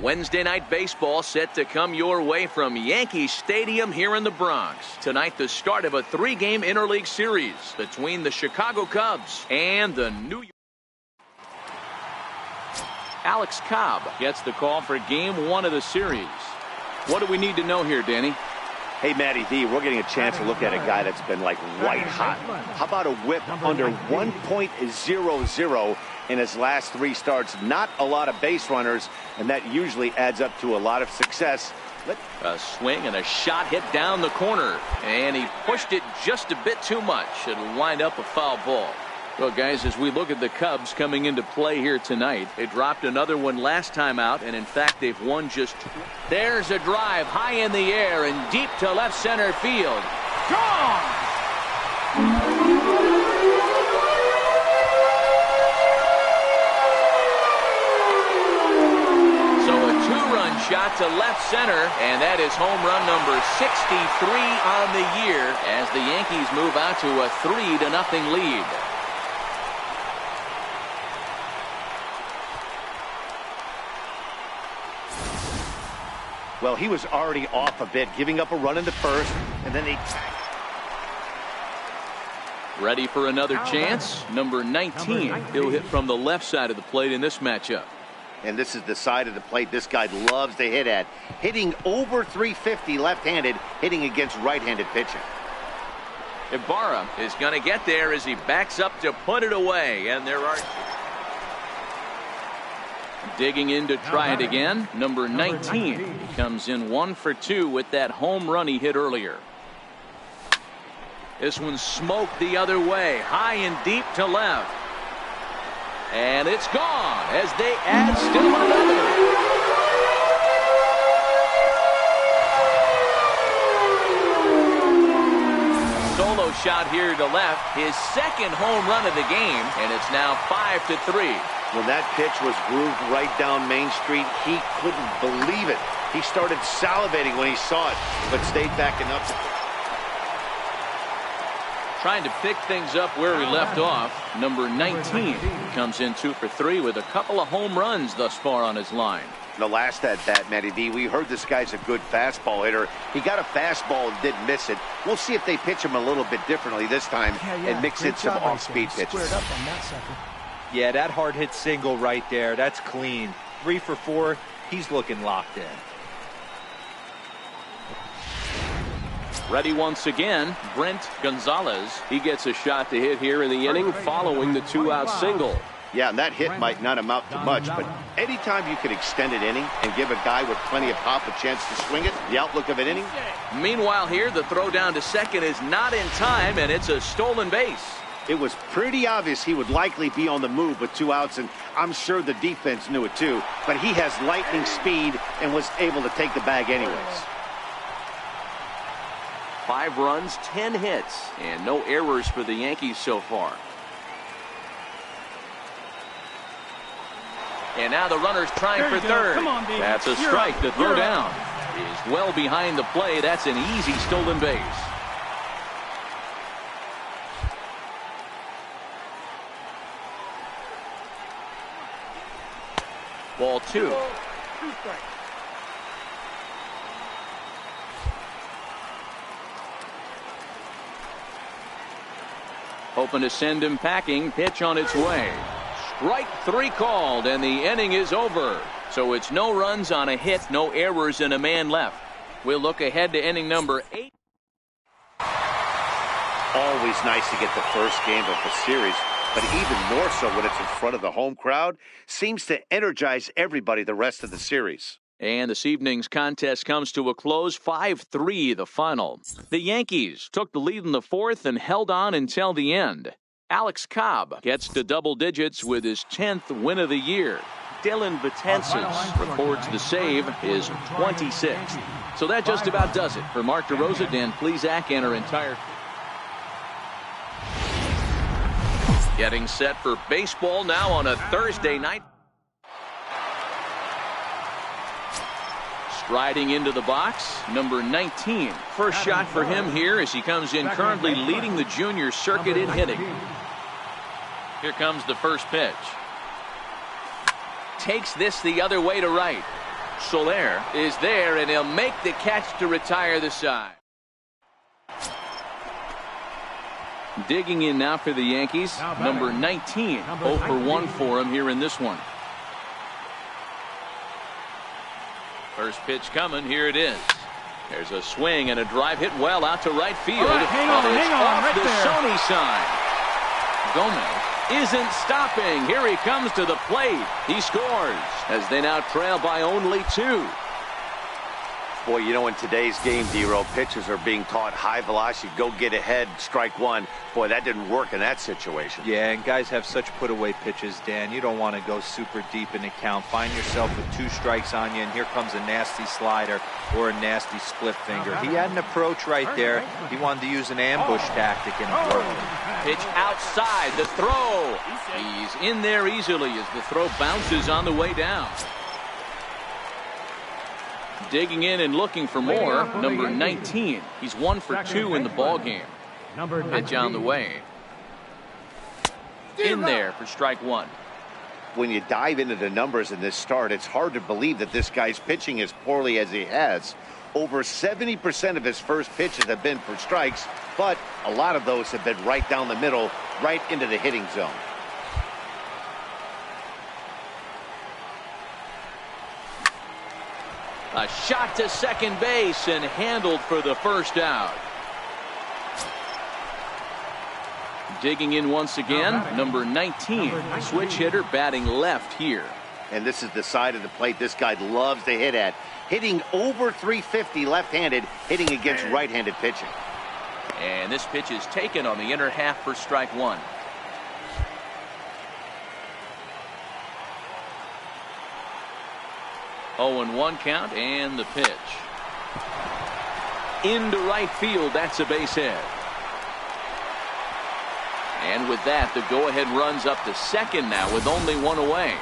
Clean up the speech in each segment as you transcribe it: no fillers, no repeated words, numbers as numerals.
Wednesday night baseball set to come your way from Yankee Stadium here in the Bronx. Tonight, the start of a 3-game interleague series between the Chicago Cubs and the New York. Alex Cobb gets the call for game 1 of the series. What do we need to know here, Danny? Hey, Matty V, we're getting a chance to look at a guy that's been like white hot. How about a whip under 1.00 in his last 3 starts? Not a lot of base runners, and that usually adds up to a lot of success. A swing and a shot hit down the corner, and he pushed it just a bit too much. It'll wind up a foul ball. Well, guys, as we look at the Cubs coming into play here tonight, they dropped another one last time out, and in fact, they've won just 2. There's a drive high in the air and deep to left center field. Gone! So a 2-run shot to left center, and that is home run number 63 on the year as the Yankees move out to a 3-0 lead. Well, he was already off a bit, giving up a run into first, and then he... Ready for another chance? Number 19. He'll hit from the left side of the plate in this matchup. And this is the side of the plate this guy loves to hit at. Hitting over 350 left-handed, hitting against right-handed pitching. Ibarra is going to get there as he backs up to put it away, and there are... Digging in to try it again. Number 19. He comes in 1 for 2 with that home run he hit earlier. This one's smoked the other way, high and deep to left. And it's gone as they add still another. Solo shot here to left, his second home run of the game, and it's now 5-3. When that pitch was grooved right down Main Street, he couldn't believe it. He started salivating when he saw it, but stayed back enough. Trying to pick things up where we left off. Number 19 comes in 2 for 3 with a couple of home runs thus far on his line. The last at bat, Matty V, we heard this guy's a good fastball hitter. He got a fastball and didn't miss it. We'll see if they pitch him a little bit differently this time and mix in some off-speed pitches. Yeah, that hard hit single right there. That's clean. 3 for 4. He's looking locked in. Ready once again, Brent Gonzalez. He gets a shot to hit here in the inning following the 2-out single. Yeah, and that hit might not amount to much, but anytime you can extend an inning and give a guy with plenty of pop a chance to swing it, the outlook of an inning. Meanwhile here, the throw down to second is not in time, and it's a stolen base. It was pretty obvious he would likely be on the move with 2 outs, and I'm sure the defense knew it too. But he has lightning speed and was able to take the bag anyways. 5 runs, 10 hits, and no errors for the Yankees so far. And now the runner's trying for third. That's a strike. The throw down is well behind the play. That's an easy stolen base. Ball 2. Hoping to send him packing. Pitch on its way. Strike 3 called, and the inning is over. So it's no runs on a hit, no errors, and a man left. We'll look ahead to inning number 8. Always nice to get the first game of the series, but even more so when it's in front of the home crowd. Seems to energize everybody the rest of the series. And this evening's contest comes to a close, 5-3 the final. The Yankees took the lead in the 4th and held on until the end. Alex Cobb gets to double digits with his 10th win of the year. Dylan Betances records the save, his 26th. So that just about does it. For Mark DeRosa, Dan Plesac, and our entire... Getting set for baseball now on a Thursday night. Striding into the box, number 19. First shot for him here as he comes in currently leading the junior circuit in hitting. Here comes the first pitch. Takes this the other way to right. Soler is there, and he'll make the catch to retire the side. Digging in now for the Yankees, number 19. 0 for 1 for him here in this one. First pitch coming. Here it is. There's a swing and a drive hit well out to right field. Right, hang on, off right the there. Sony sign. Gomez isn't stopping. Here he comes to the plate. He scores as they now trail by only 2. Boy, you know, in today's game, D-Row, pitchers are being taught high velocity, go get ahead, strike one. Boy, that didn't work in that situation. Yeah, and guys have such put-away pitches, Dan. You don't want to go super deep in the count. Find yourself with 2 strikes on you, and here comes a nasty slider or a nasty split finger. He had an approach right there. He wanted to use an ambush tactic, and it worked. Pitch outside, the throw. He's in there easily as the throw bounces on the way down. Digging in and looking for more, number 19. He's 1 for 2 in the ball game. Pitch on the way. In there for strike 1. When you dive into the numbers in this start, it's hard to believe that this guy's pitching as poorly as he has. Over 70% of his first pitches have been for strikes, but a lot of those have been right down the middle, right into the hitting zone. A shot to second base and handled for the first out. Digging in once again, number 19, switch hitter batting left here. And this is the side of the plate this guy loves to hit at. Hitting over 350 left-handed, hitting against right-handed pitching. And this pitch is taken on the inner half for strike 1. Oh, and 1 count, and the pitch. Into right field, that's a base hit. And with that, the go-ahead runs up to second now with only 1 away.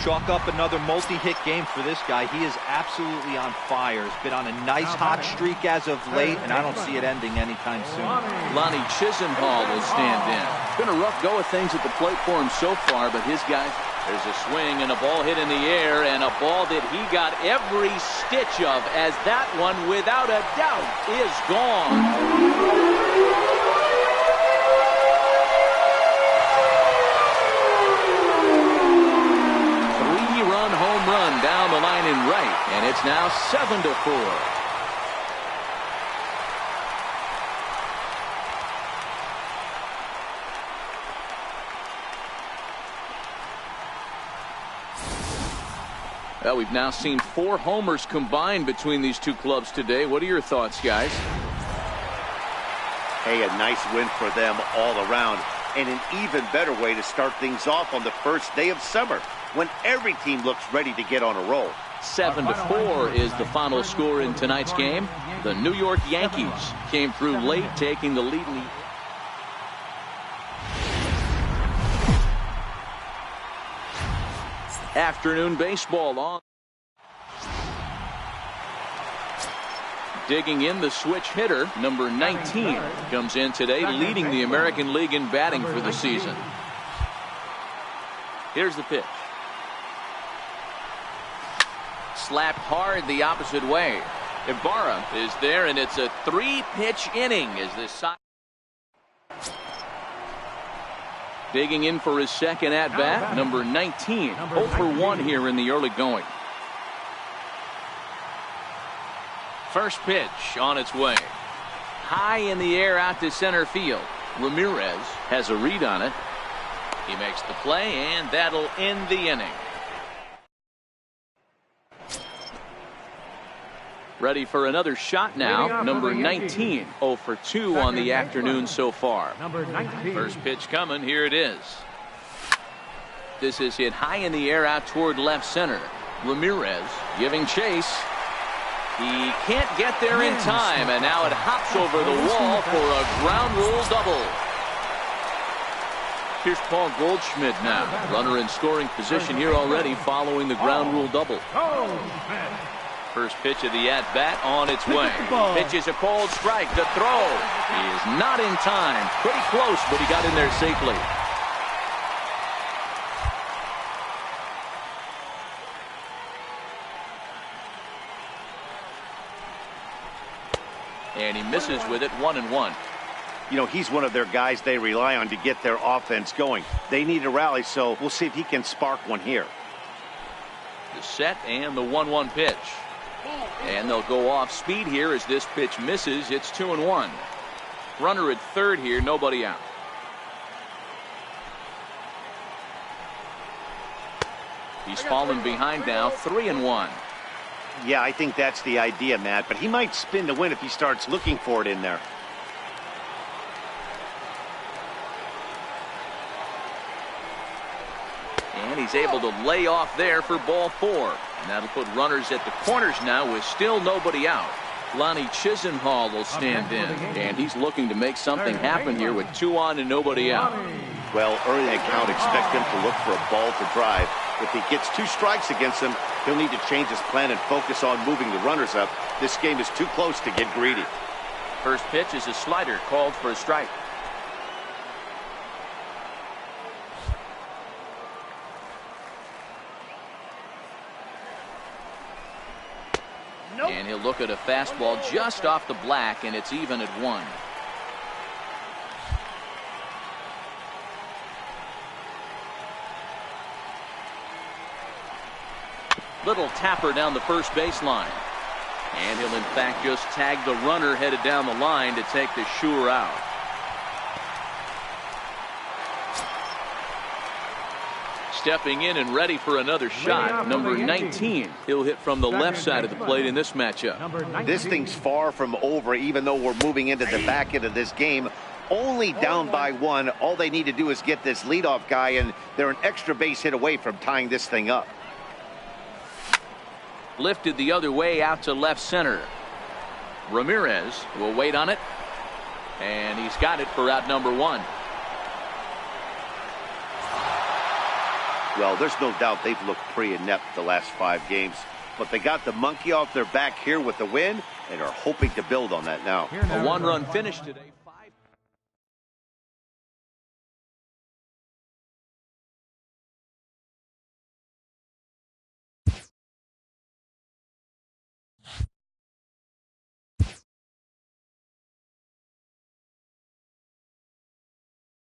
Chalk up another multi-hit game for this guy. He is absolutely on fire. He's been on a nice hot streak as of late, and I don't see it ending anytime soon. Lonnie Chisenhall will stand in. It's been a rough go of things at the plate for him so far, but his guys... There's a swing and a ball hit in the air, and a ball that he got every stitch of, as that one, without a doubt, is gone. Three-run home run down the line in right, and it's now 7-4. Well, we've now seen 4 homers combined between these two clubs today. What are your thoughts, guys? Hey, a nice win for them all around, and an even better way to start things off on the first day of summer, when every team looks ready to get on a roll. 7-4 is the final score in tonight's game. The New York Yankees came through late, taking the lead. Afternoon baseball on. Digging in, the switch hitter, number 19, comes in today, leading the American League in batting for the season. Here's the pitch. Slapped hard the opposite way. Ibarra is there, and it's a 3-pitch inning as this side. Digging in for his second at-bat, number 19. 0 for 1 here in the early going. First pitch on its way. High in the air out to center field. Ramirez has a read on it. He makes the play, and that'll end the inning. Ready for another shot now, number 19. 0 for 2 on the afternoon so far. First pitch coming, here it is. This is hit high in the air out toward left center. Ramirez giving chase. He can't get there in time, and now it hops over the wall for a ground rule double. Here's Paul Goldschmidt now. Runner in scoring position here already following the ground rule double. First pitch of the at-bat on its way. Pitch is a cold strike. The throw. He is not in time. Pretty close, but he got in there safely. And he misses with it, 1-1. You know, he's one of their guys they rely on to get their offense going. They need a rally, so we'll see if he can spark one here. The set and the 1-1 pitch. And they'll go off speed here as this pitch misses. It's 2-1. Runner at third here, nobody out. He's fallen behind now, 3-1. Yeah, I think that's the idea, Matt, but he might spin to win if he starts looking for it in there. And he's able to lay off there for ball 4. And that'll put runners at the corners now with still nobody out. Lonnie Chisenhall will stand in. And he's looking to make something happen here with 2 on and nobody out. Well, early in the count, expect him to look for a ball to drive. If he gets 2 strikes against him, he'll need to change his plan and focus on moving the runners up. This game is too close to get greedy. First pitch is a slider called for a strike. And he'll look at a fastball just off the black, and it's even at 1. Little tapper down the first baseline. And he'll in fact just tag the runner headed down the line to take the sure out. Stepping in and ready for another shot, number 19. He'll hit from the left side of the plate in this matchup. This thing's far from over, even though we're moving into the back end of this game. Only down by 1. All they need to do is get this leadoff guy, and they're an extra base hit away from tying this thing up. Lifted the other way out to left center. Ramirez will wait on it. And he's got it for out number 1. Well, there's no doubt they've looked pretty inept the last 5 games. But they got the monkey off their back here with the win and are hoping to build on that now. A 1-run finish today.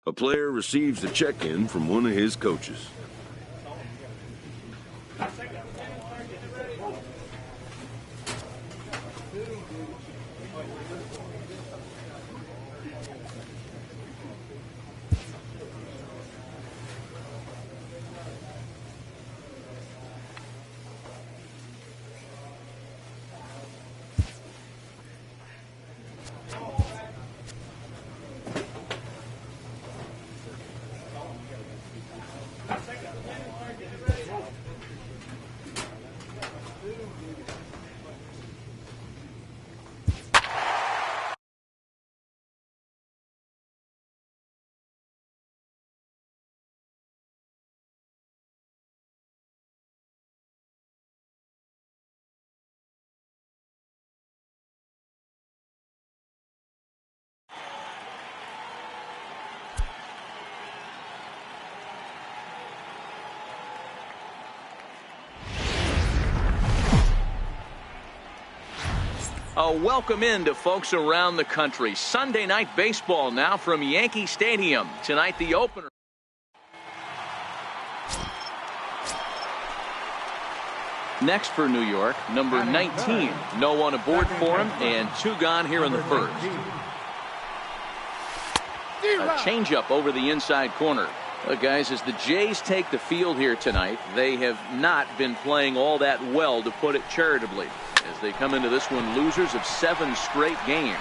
A player receives a check-in from one of his coaches. A welcome in to folks around the country. Sunday night baseball now from Yankee Stadium. Tonight the opener. Next for New York, number 19. No one aboard for him, and 2 gone here in the first. A changeup over the inside corner. Look, guys, as the Jays take the field here tonight, they have not been playing all that well, to put it charitably, as they come into this one losers of 7 straight games.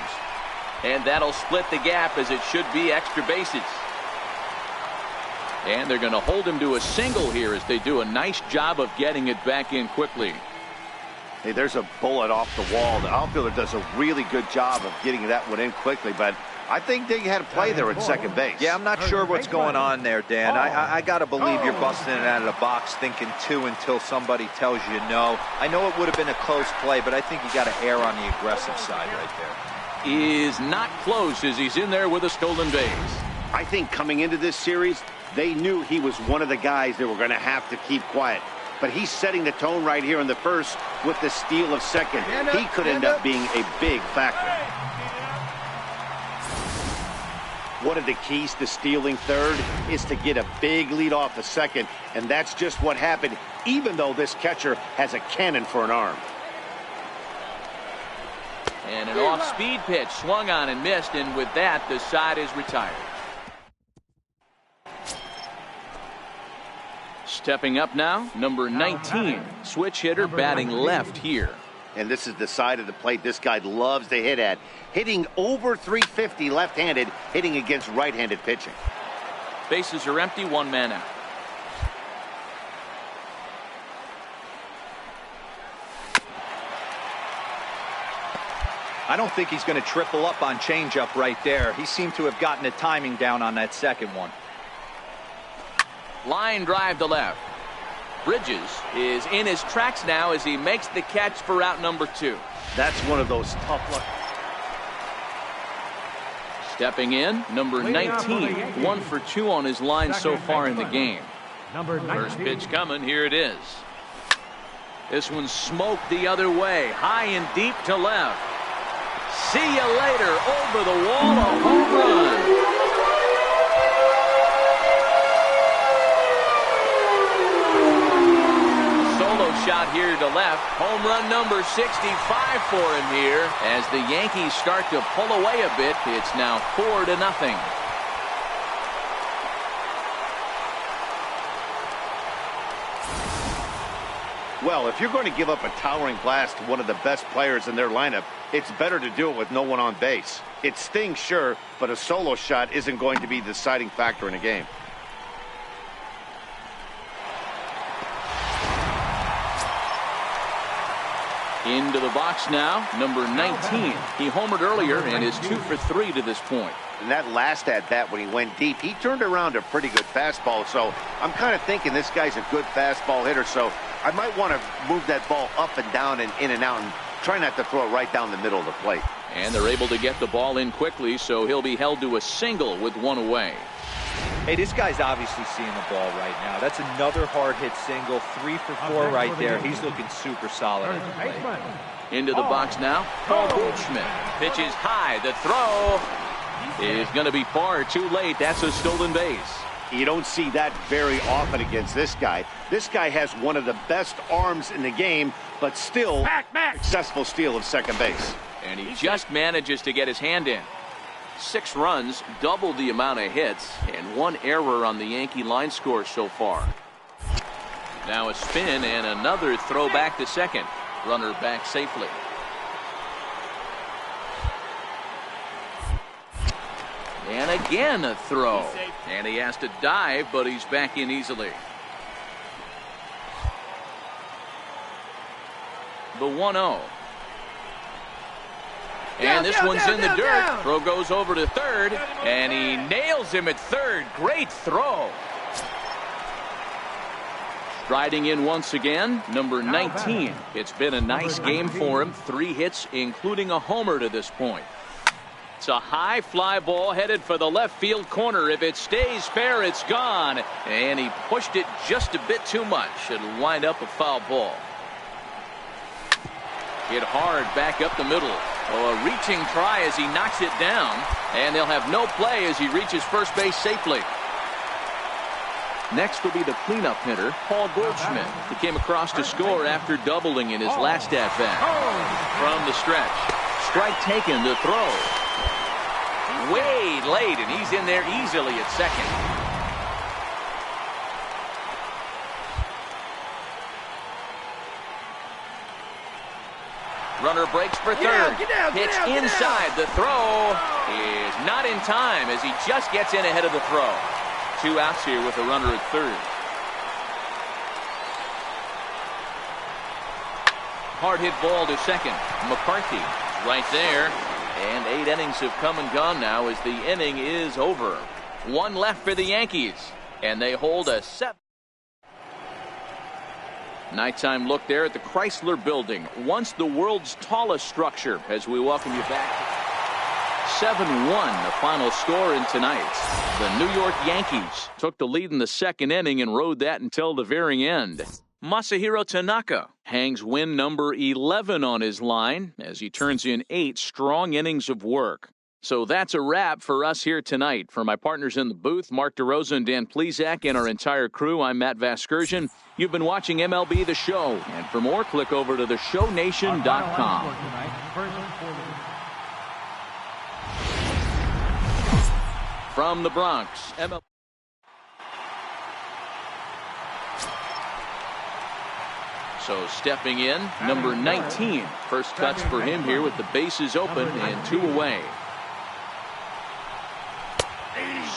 And that'll split the gap, as it should be extra bases. And they're going to hold him to a single here as they do a nice job of getting it back in quickly. Hey, there's a bullet off the wall. The outfielder does a really good job of getting that one in quickly, but I think they had a play there at second base. Yeah, I'm not sure what's going on there, Dan. I got to believe you're busting it out of the box thinking 2 until somebody tells you no. I know it would have been a close play, but I think you got to err on the aggressive side right there. Is not close as he's in there with a stolen base. I think coming into this series, they knew he was one of the guys they were going to have to keep quiet. but he's setting the tone right here in the first with the steal of second. He could end up being a big factor. One of the keys to stealing third is to get a big lead off the second, and that's just what happened, even though this catcher has a cannon for an arm. And an off-speed pitch swung on and missed, and with that, the side is retired. Stepping up now, number 19, switch hitter batting left here. And this is the side of the plate this guy loves to hit at. Hitting over 350 left-handed, hitting against right-handed pitching. Bases are empty, one man out. I don't think he's going to triple up on changeup right there. He seemed to have gotten the timing down on that second one. Line drive to left. Bridges is in his tracks now as he makes the catch for out number 2. That's one of those tough luck. Stepping in, number 19, 1 for 2 on his line so far in the game. First pitch coming, here it is. This one's smoked the other way, high and deep to left. See you later, over the wall, a home run. Shot here to left. Home run number 65 for him here. As the Yankees start to pull away a bit, it's now 4-0. Well, if you're going to give up a towering blast to one of the best players in their lineup, it's better to do it with no one on base. It stings, sure, but a solo shot isn't going to be the deciding factor in a game. Into the box now, number 19. He homered earlier and is 2 for 3 to this point. And that last at-bat when he went deep, he turned around a pretty good fastball. So I'm kind of thinking this guy's a good fastball hitter. So I might want to move that ball up and down and in and out and try not to throw it right down the middle of the plate. And they're able to get the ball in quickly, so he'll be held to a single with 1 away. Hey, this guy's obviously seeing the ball right now. That's another hard hit single, 3 for 4 right there. He's looking super solid at the plate. Into the box now, Paul Goldschmidt. Pitches high, the throw is going to be far too late. That's a stolen base. You don't see that very often against this guy. This guy has one of the best arms in the game, but still successful steal of second base. And he just manages to get his hand in. 6 runs, double the amount of hits, and 1 error on the Yankee line score so far. Now a spin and another throw back to second. Runner back safely. And again a throw. And he has to dive, but he's back in easily. The 1-0. And this one's in the dirt. Throw goes over to third, and he nails him at third. Great throw. Striding in once again, number 19. It's been a nice game for him. 3 hits, including a homer to this point. It's a high fly ball headed for the left field corner. If it stays fair, it's gone. And he pushed it just a bit too much. It'll wind up a foul ball. Hit hard back up the middle. Oh, a reaching try as he knocks it down. And they'll have no play as he reaches first base safely. Next will be the cleanup hitter, Paul Goldschmidt. He came across to score after doubling in his last at-bat. From the stretch. Strike taken, the throw. Way late, and he's in there easily at second. Runner breaks for third. Pitch inside. The throw is not in time as he just gets in ahead of the throw. 2 outs here with a runner at third. Hard hit ball to second. McCarthy right there. And 8 innings have come and gone now as the inning is over. 1 left for the Yankees. And they hold a 7. Nighttime look there at the Chrysler Building, once the world's tallest structure, as we welcome you back. 7-1 the final score in tonight's. The New York Yankees took the lead in the second inning and rode that until the very end. Masahiro Tanaka hangs win number 11 on his line as he turns in 8 strong innings of work. So that's a wrap for us here tonight. For my partners in the booth, Mark DeRosa and Dan Plesac, and our entire crew, I'm Matt Vasgersian. You've been watching MLB The Show. And for more, click over to theshownation.com. From the Bronx, MLB. So stepping in, number 19. First cuts for him here with the bases open and 2 away.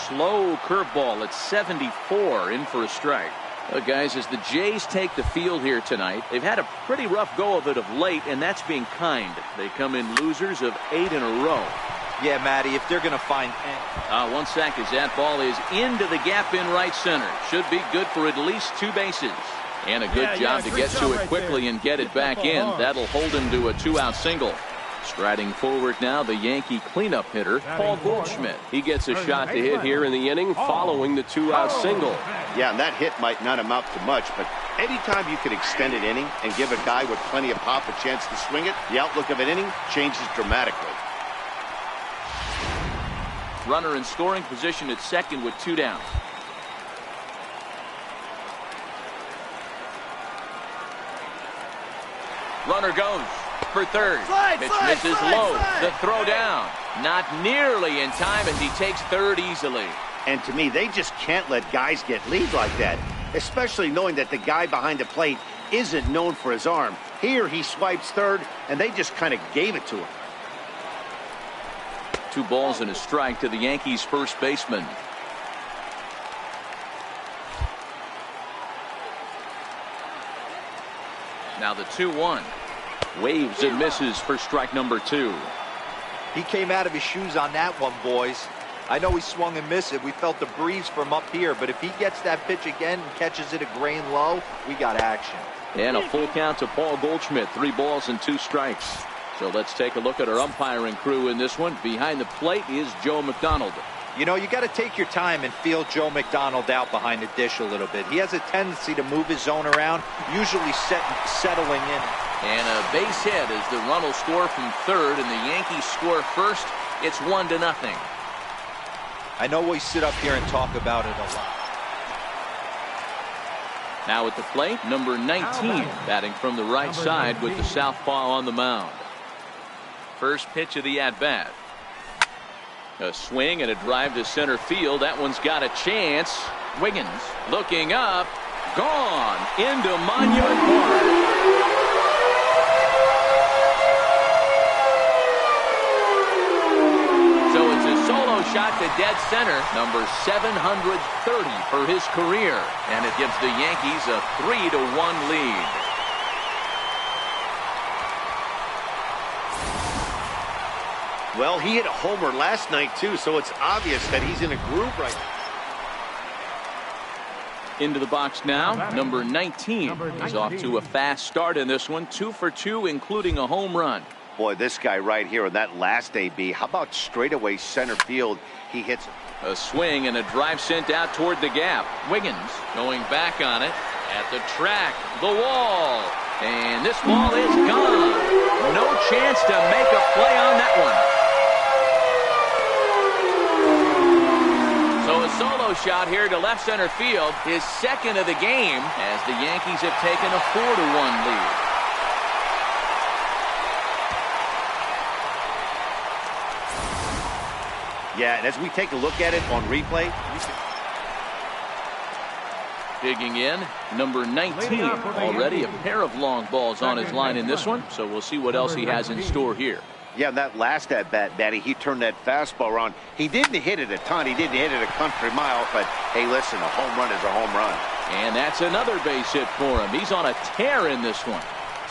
Slow curveball at 74, in for a strike. Well, guys, as the Jays take the field here tonight, they've had a pretty rough go of it of late, and that's being kind. They come in losers of 8 in a row. Yeah, Matty, if they're going to find... One sack as that ball is into the gap in right center. Should be good for at least 2 bases. And a good job to get to it quickly and get it back in. That'll hold him to a 2-out single. Striding forward now, the Yankee cleanup hitter, Paul Goldschmidt. He gets a shot to hit here in the inning following the 2-out single. Yeah, and that hit might not amount to much, but anytime you can extend an inning and give a guy with plenty of pop a chance to swing it, the outlook of an inning changes dramatically. Runner in scoring position at second with 2 down. Runner goes for third. Pitch misses low. The throw down. Not nearly in time as he takes third easily. And to me, they just can't let guys get lead like that, especially knowing that the guy behind the plate isn't known for his arm. Here he swipes third, and they just kind of gave it to him. 2 balls and a strike to the Yankees' first baseman. Now the 2-1. Waves and misses for strike number 2. He came out of his shoes on that one, boys. I know he swung and missed it. We felt the breeze from up here, but if he gets that pitch again and catches it a grain low, we got action. And a full count to Paul Goldschmidt. 3 balls and 2 strikes. So let's take a look at our umpiring crew in this one. Behind the plate is Joe McDonald. You know, you got to take your time and feel Joe McDonald out behind the dish a little bit. He has a tendency to move his zone around, usually settling in. And a base hit as the run will score from third and the Yankees score first. It's 1-0. I know we sit up here and talk about it a lot. Now at the plate, number 19, batting from the right side with the southpaw on the mound. First pitch of the at-bat. A swing and a drive to center field. That one's got a chance. Wiggins looking up. Gone into Monument Park. So it's a solo shot to dead center. Number 730 for his career. And it gives the Yankees a 3-1 lead. Well, he hit a homer last night, too, so it's obvious that he's in a groove right now. Into the box now, number 19. He's off to a fast start in this one. 2 for 2, including a home run. Boy, this guy right here in that last AB, how about straightaway center field? He hits a swing and a drive sent out toward the gap. Wiggins going back on it at the track, the wall. And this ball is gone. No chance to make a play on that one. So a solo shot here to left center field, his second of the game, as the Yankees have taken a 4-1 lead. Yeah, and as we take a look at it on replay, digging in, number 19. Already a pair of long balls on his line in this one, so we'll see what else he has in store here. Yeah, that last at-bat, Matty, he turned that fastball around. He didn't hit it a ton. He didn't hit it a country mile, but hey, listen, a home run is a home run. And that's another base hit for him. He's on a tear in this one.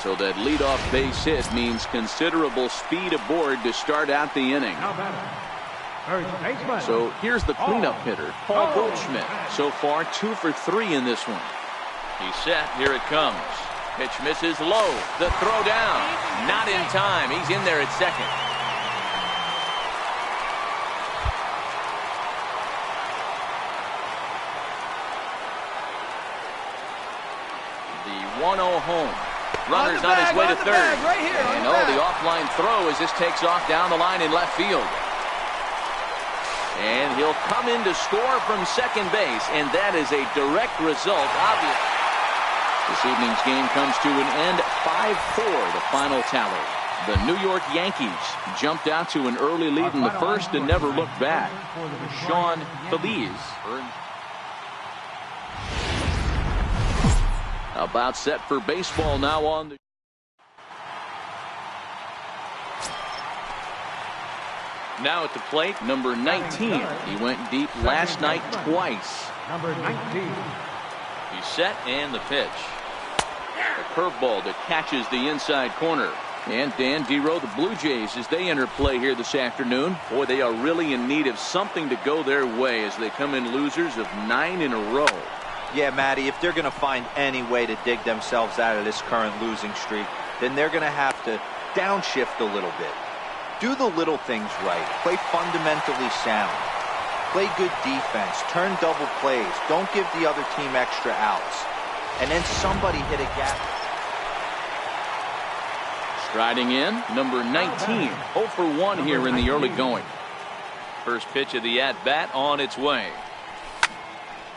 So that leadoff base hit means considerable speed aboard to start out the inning. So here's the cleanup hitter, Paul Goldschmidt. So far, 2 for 3 in this one. He's set. Here it comes. Pitch misses low. The throw down. Not in time. He's in there at second. The home. Runner's on his way to third. Right here, and the offline throw as this takes off down the line in left field. And he'll come in to score from second base, and that is a direct result, obviously. This evening's game comes to an end, 5-4, the final tally. The New York Yankees jumped out to an early lead in the first and never looked back. Sean Feliz about set for baseball now on the... Now at the plate, number 19. He went deep last night twice. Number 19. He's set and the pitch. A curveball that catches the inside corner. And Dan Dero, the Blue Jays, as they enter play here this afternoon, boy, they are really in need of something to go their way as they come in losers of 9 in a row. Yeah, Matty, if they're going to find any way to dig themselves out of this current losing streak, then they're going to have to downshift a little bit. Do the little things right. Play fundamentally sound. Play good defense. Turn double plays. Don't give the other team extra outs. And then somebody hit a gap. Striding in, number 19. 0 for 1 here in the early going. First pitch of the at-bat on its way.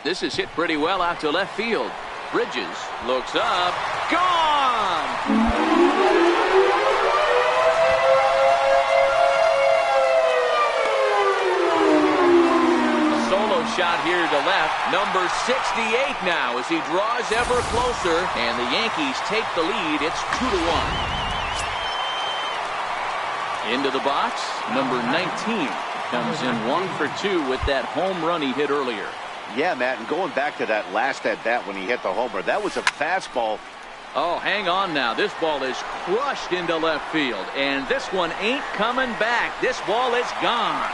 This is hit pretty well out to left field. Bridges looks up. Gone! Shot here to left. Number 68 now as he draws ever closer. And the Yankees take the lead. It's 2-1. Into the box, number 19 comes in 1 for 2 with that home run he hit earlier. Yeah, Matt, and going back to that last at-bat when he hit the homer, that was a fastball. Oh, hang on now. This ball is crushed into left field. And this one ain't coming back. This ball is gone.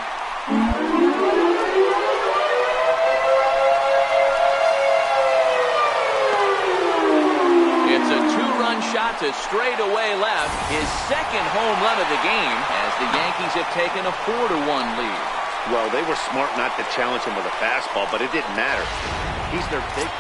It's a 2-run shot to straightaway left. His second home run of the game as the Yankees have taken a 4-1 lead. Well, they were smart not to challenge him with a fastball, but it didn't matter. He's their big...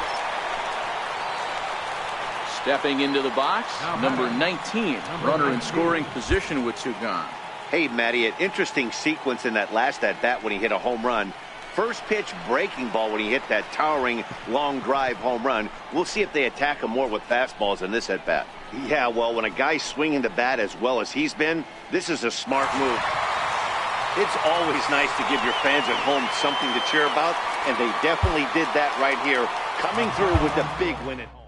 Stepping into the box, number 19. Runner in scoring position with 2 gone. Hey, Matty, an interesting sequence in that last at-bat when he hit a home run. First pitch breaking ball when he hit that towering long drive home run. We'll see if they attack him more with fastballs in this at-bat. Yeah, well, when a guy's swinging the bat as well as he's been, this is a smart move. It's always nice to give your fans at home something to cheer about, and they definitely did that right here, coming through with the big win at home.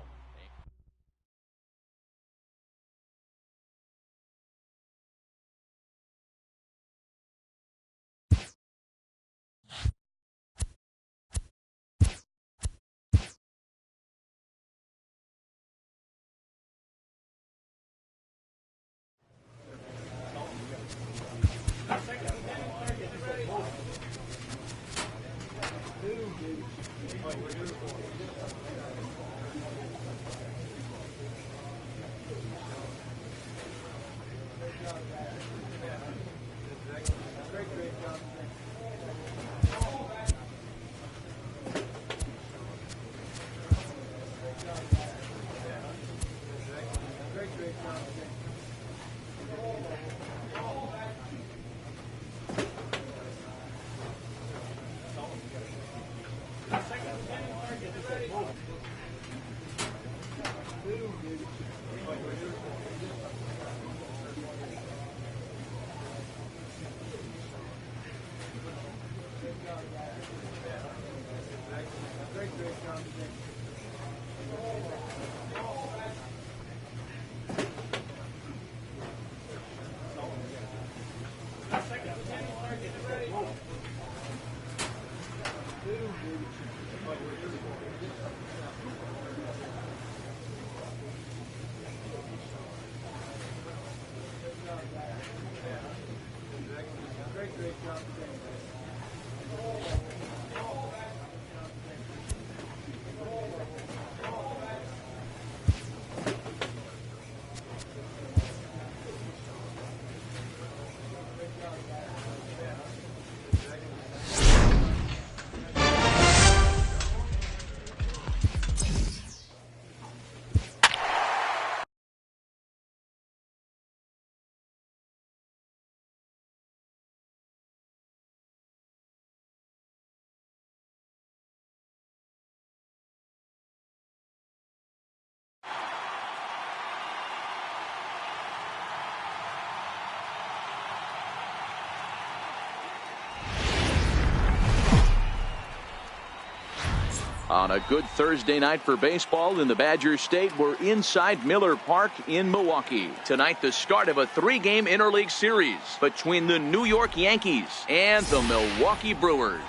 On a good Thursday night for baseball in the Badger State, we're inside Miller Park in Milwaukee. Tonight, the start of a 3-game interleague series between the New York Yankees and the Milwaukee Brewers.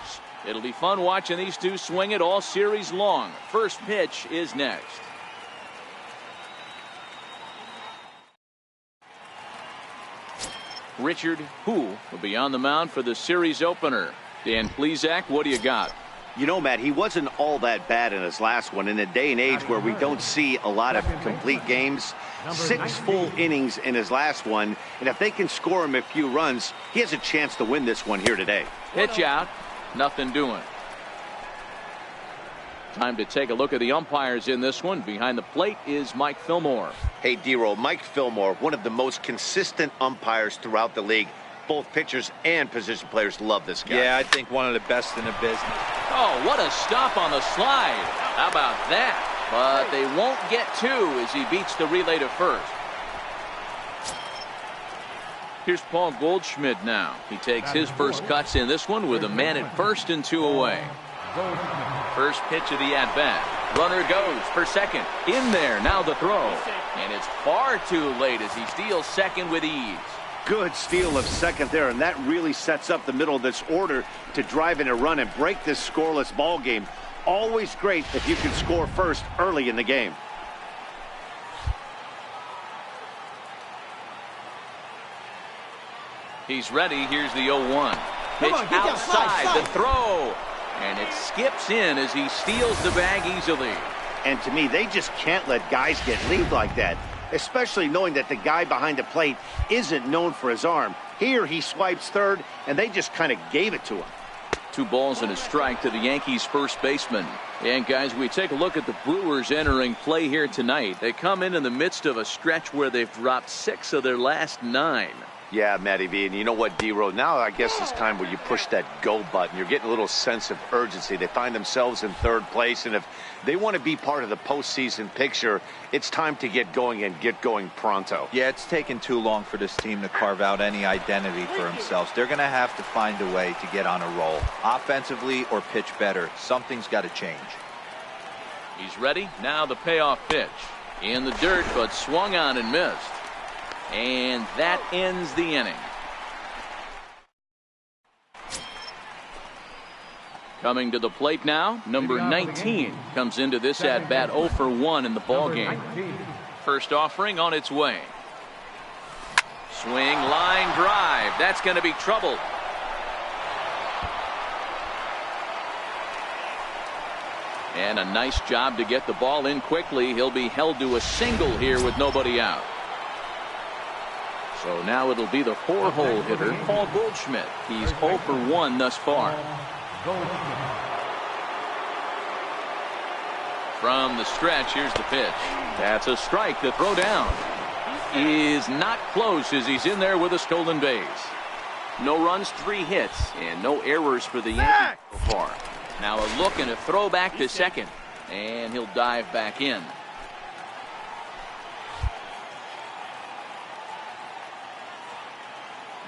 It'll be fun watching these two swing it all series long. First pitch is next. Richard Hu will be on the mound for the series opener. Dan Plesac, what do you got? You know, Matt, he wasn't all that bad in his last one. In a day and age where we don't see a lot of complete games, 6 full innings in his last one, and if they can score him a few runs, he has a chance to win this one here today. Pitch out, nothing doing. Time to take a look at the umpires in this one. Behind the plate is Mike Fillmore. Hey, D-Roll, Mike Fillmore, one of the most consistent umpires throughout the league. Both pitchers and position players love this guy. Yeah, I think one of the best in the business. Oh, what a stop on the slide. How about that? But they won't get 2 as he beats the relay to first. Here's Paul Goldschmidt now. He takes his first cuts in this one with a man at first and 2 away. First pitch of the at-bat. Runner goes for second. In there, now the throw. And it's far too late as he steals second with ease. Good steal of second there, and that really sets up the middle of this order to drive in a run and break this scoreless ball game. Always great if you can score first early in the game. He's ready. Here's the 0-1. Pitch outside, the throw. And it skips in as he steals the bag easily. And to me, they just can't let guys get lead like that, especially knowing that the guy behind the plate isn't known for his arm. Here he swipes third, and they just kind of gave it to him. 2 balls and a strike to the Yankees first baseman. And guys, we take a look at the Brewers entering play here tonight. They come in the midst of a stretch where they've dropped 6 of their last 9. Yeah, Matty V, and you know what, D-Row, now I guess it's time where you push that go button. You're getting a little sense of urgency. They find themselves in 3rd place, and if they want to be part of the postseason picture, it's time to get going and get going pronto. Yeah, it's taken too long for this team to carve out any identity for themselves. They're going to have to find a way to get on a roll, offensively or pitch better. Something's got to change. He's ready. Now the payoff pitch. In the dirt, but swung on and missed. And that ends the inning. Coming to the plate now, number 19 comes into this at-bat 0 for 1 in the ballgame. First offering on its way. Swing, line drive. That's going to be trouble. And a nice job to get the ball in quickly. He'll be held to a single here with nobody out. So now it'll be the 4-hole hitter, Paul Goldschmidt. He's 0 for 1 thus far. From the stretch, here's the pitch. That's a strike. The throw down is not close as he's in there with a stolen base. No runs, 3 hits, and no errors for the Yankees so far. Now a look and a throw back to second, and he'll dive back in.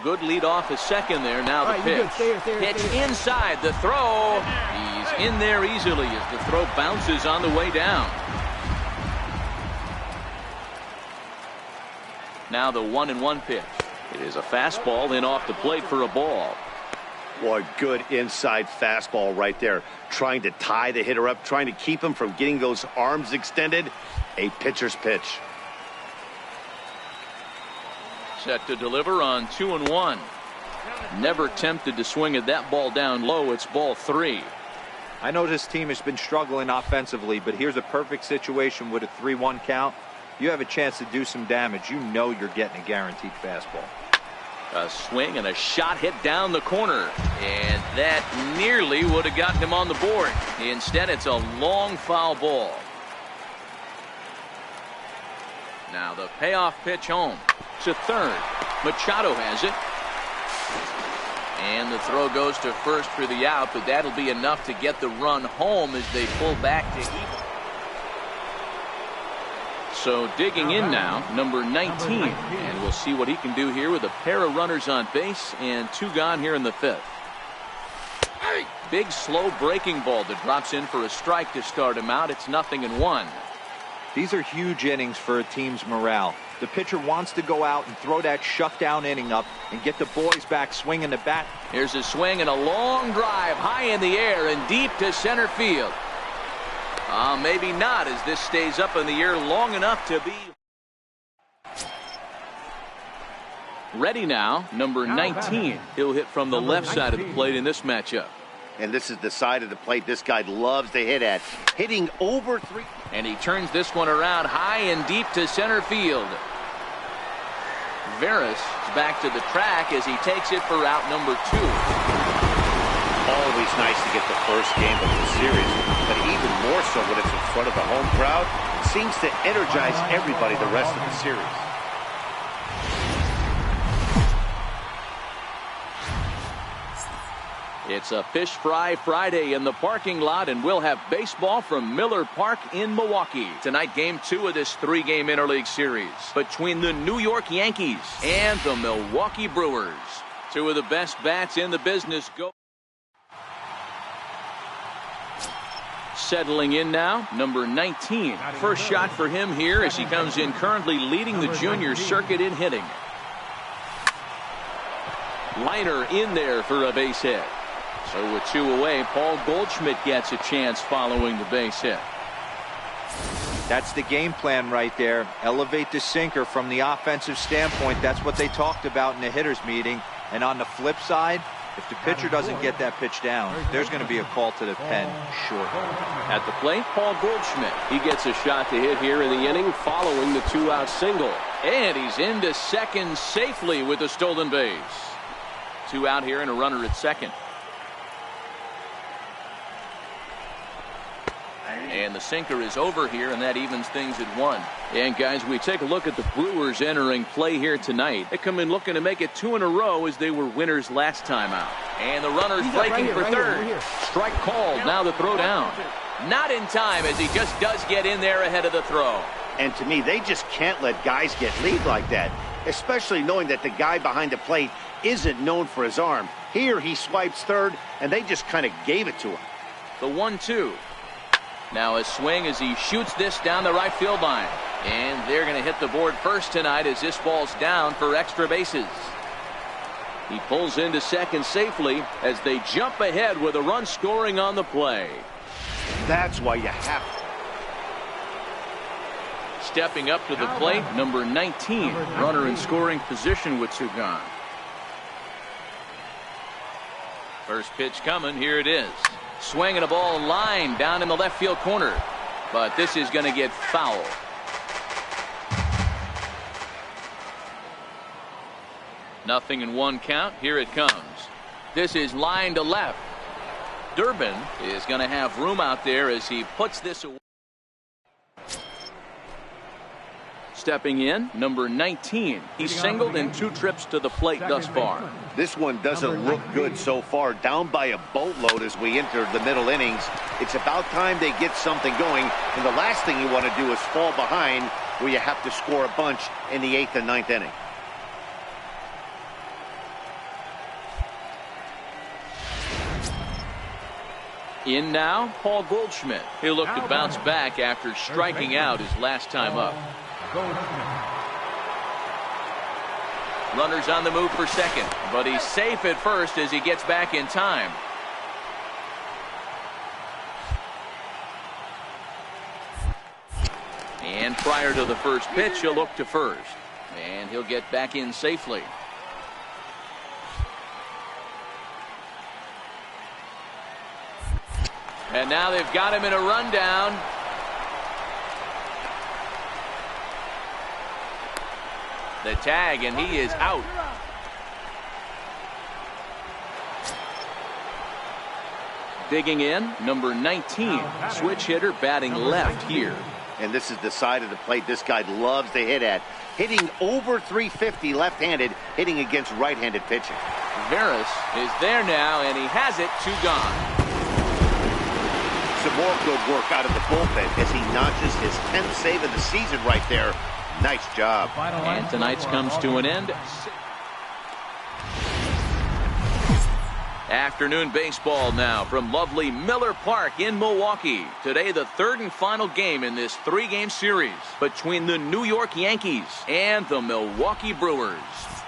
Good lead off his second there. Now the pitch. Pitch inside. The throw. He's in there easily as the throw bounces on the way down. Now the 1-1 pitch. It is a fastball in off the plate for a ball. Boy, good inside fastball right there. Trying to tie the hitter up, trying to keep him from getting those arms extended. A pitcher's pitch. Set to deliver on 2-1. Never tempted to swing at that ball down low. It's ball 3. I know this team has been struggling offensively, but here's a perfect situation with a 3-1 count. You have a chance to do some damage. You know you're getting a guaranteed fastball. A swing and a shot hit down the corner. And that nearly would have gotten him on the board. Instead, it's a long foul ball. Now the payoff pitch home. To third. Machado has it. And the throw goes to first for the out, but that'll be enough to get the run home as they pull back to even. So digging in now, number 19. And we'll see what he can do here with a pair of runners on base and 2 gone here in the 5th. Big, slow breaking ball that drops in for a strike to start him out. It's 0-1. These are huge innings for a team's morale. The pitcher wants to go out and throw that shutdown inning up and get the boys back swinging the bat. Here's a swing and a long drive high in the air and deep to center field. Maybe not, as this stays up in the air long enough to be ready now. Number 19. He'll hit from the left side of the plate in this matchup. And this is the side of the plate this guy loves to hit at. Hitting over 3. And he turns this one around high and deep to center field. Veras is back to the track as he takes it for out number 2. Always nice to get the first game of the series, but even more so when it's in front of the home crowd. Seems to energize everybody the rest of the series. It's a Fish Fry Friday in the parking lot, and we'll have baseball from Miller Park in Milwaukee. Tonight, Game 2 of this 3-game interleague series between the New York Yankees and the Milwaukee Brewers. Two of the best bats in the business go. Settling in now, number 19. First shot for him here as he comes in currently leading the junior circuit in hitting. Liner in there for a base hit. So with 2 away, Paul Goldschmidt gets a chance following the base hit. That's the game plan right there. Elevate the sinker from the offensive standpoint. That's what they talked about in the hitters meeting. And on the flip side, if the pitcher doesn't get that pitch down, there's going to be a call to the pen short. At the plate, Paul Goldschmidt. He gets a shot to hit here in the inning following the 2-out single. And he's into second safely with a stolen base. 2 out here and a runner at second. And the sinker is over here, and that evens things at 1. And guys, we take a look at the Brewers entering play here tonight. They come in looking to make it 2 in a row as they were winners last time out. And the runner's breaking for third. Strike called. Now the throw down. Not in time, as he just does get in there ahead of the throw. And to me, they just can't let guys get lead like that, especially knowing that the guy behind the plate isn't known for his arm. Here he swipes third, and they just kind of gave it to him. The 1-2. Now a swing as he shoots this down the right field line. And they're going to hit the board first tonight as this ball's down for extra bases. He pulls into second safely as they jump ahead with a run scoring on the play. That's why you have to. Stepping up to the plate, number 19. Runner in scoring position with 2 gone. First pitch coming. Here it is. Swinging a ball line down in the left field corner. But this is going to get foul. Nothing in 1 count. Here it comes. This is line to left. Durbin is going to have room out there as he puts this away. Stepping in, number 19. He's singled in 2 trips to the plate thus far. This one doesn't look good so far. Down by a boatload as we enter the middle innings. It's about time they get something going. And the last thing you want to do is fall behind where you have to score a bunch in the 8th and 9th inning. In now, Paul Goldschmidt. He'll look to bounce back after striking out his last time up. Runners on the move for second, but he's safe at first as he gets back in time. And prior to the first pitch, he'll look to first, and he'll get back in safely. And now they've got him in a rundown. The tag, and he is out. Digging in, number 19, switch hitter batting left here. And this is the side of the plate this guy loves to hit at. Hitting over 350 left-handed, hitting against right-handed pitching. Veras is there now, and he has it. 2 gone. Some more good work out of the bullpen as he notches his 10th save of the season right there. Nice job. And tonight's comes to an end. Afternoon baseball now from lovely Miller Park in Milwaukee. Today, the third and final game in this three-game series between the New York Yankees and the Milwaukee Brewers.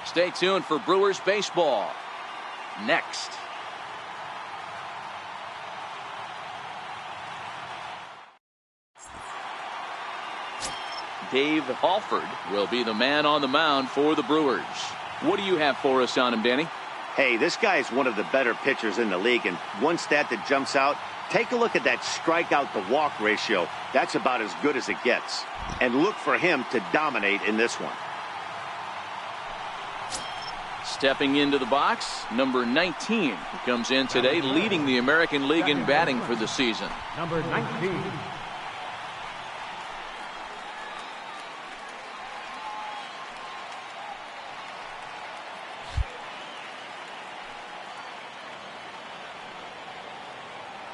Stay tuned for Brewers baseball next. Dave Alford will be the man on the mound for the Brewers. What do you have for us on him, Danny? Hey, this guy is one of the better pitchers in the league, and one stat that jumps out, take a look at that strikeout to walk ratio. That's about as good as it gets. And look for him to dominate in this one. Stepping into the box, number 19 comes in today, leading the American League in batting for the season. Number 19.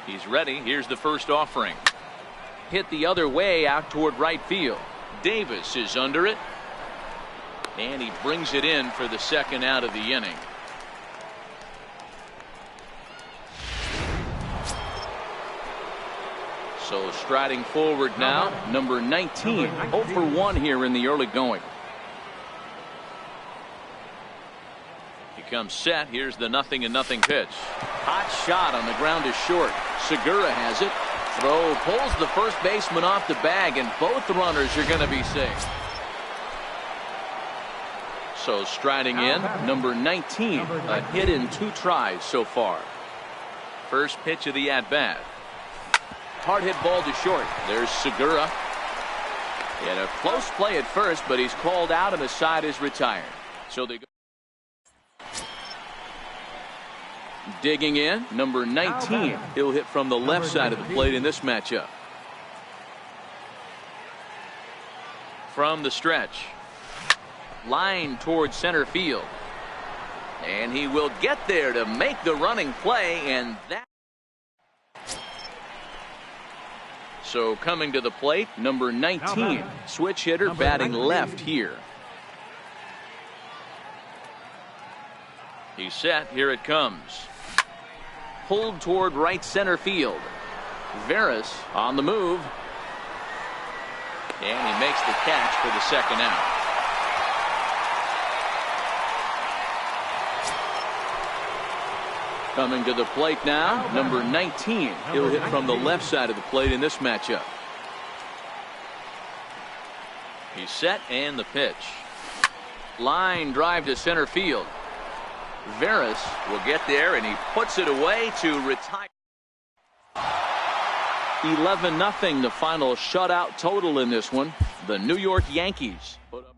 He's ready. Here's the first offering. Hit the other way out toward right field. Davis is under it. And he brings it in for the second out of the inning. So striding forward now, number 19. 0 for 1 here in the early going. He comes set. Here's the 0-0 pitch. Hot shot on the ground is short. Segura has it. Throw pulls the first baseman off the bag, and both runners are going to be safe. So striding in, number 19, a hit in 2 tries so far. First pitch of the at-bat. Hard hit ball to short. There's Segura. He had a close play at first, but he's called out and the side is retired. So they go. Digging in, number 19. He'll hit from the left side of the plate in this matchup. From the stretch. Line towards center field. And he will get there to make the running play, and that. So coming to the plate, number 19. Switch hitter batting left here. He's set. Here it comes. Pulled toward right center field. Veras on the move. And he makes the catch for the second out. Coming to the plate now, number 19. He'll hit from the left side of the plate in this matchup. He's set, and the pitch. Line drive to center field. Veras will get there, and he puts it away to retire. 11-0 the final shutout total in this one. The New York Yankees put up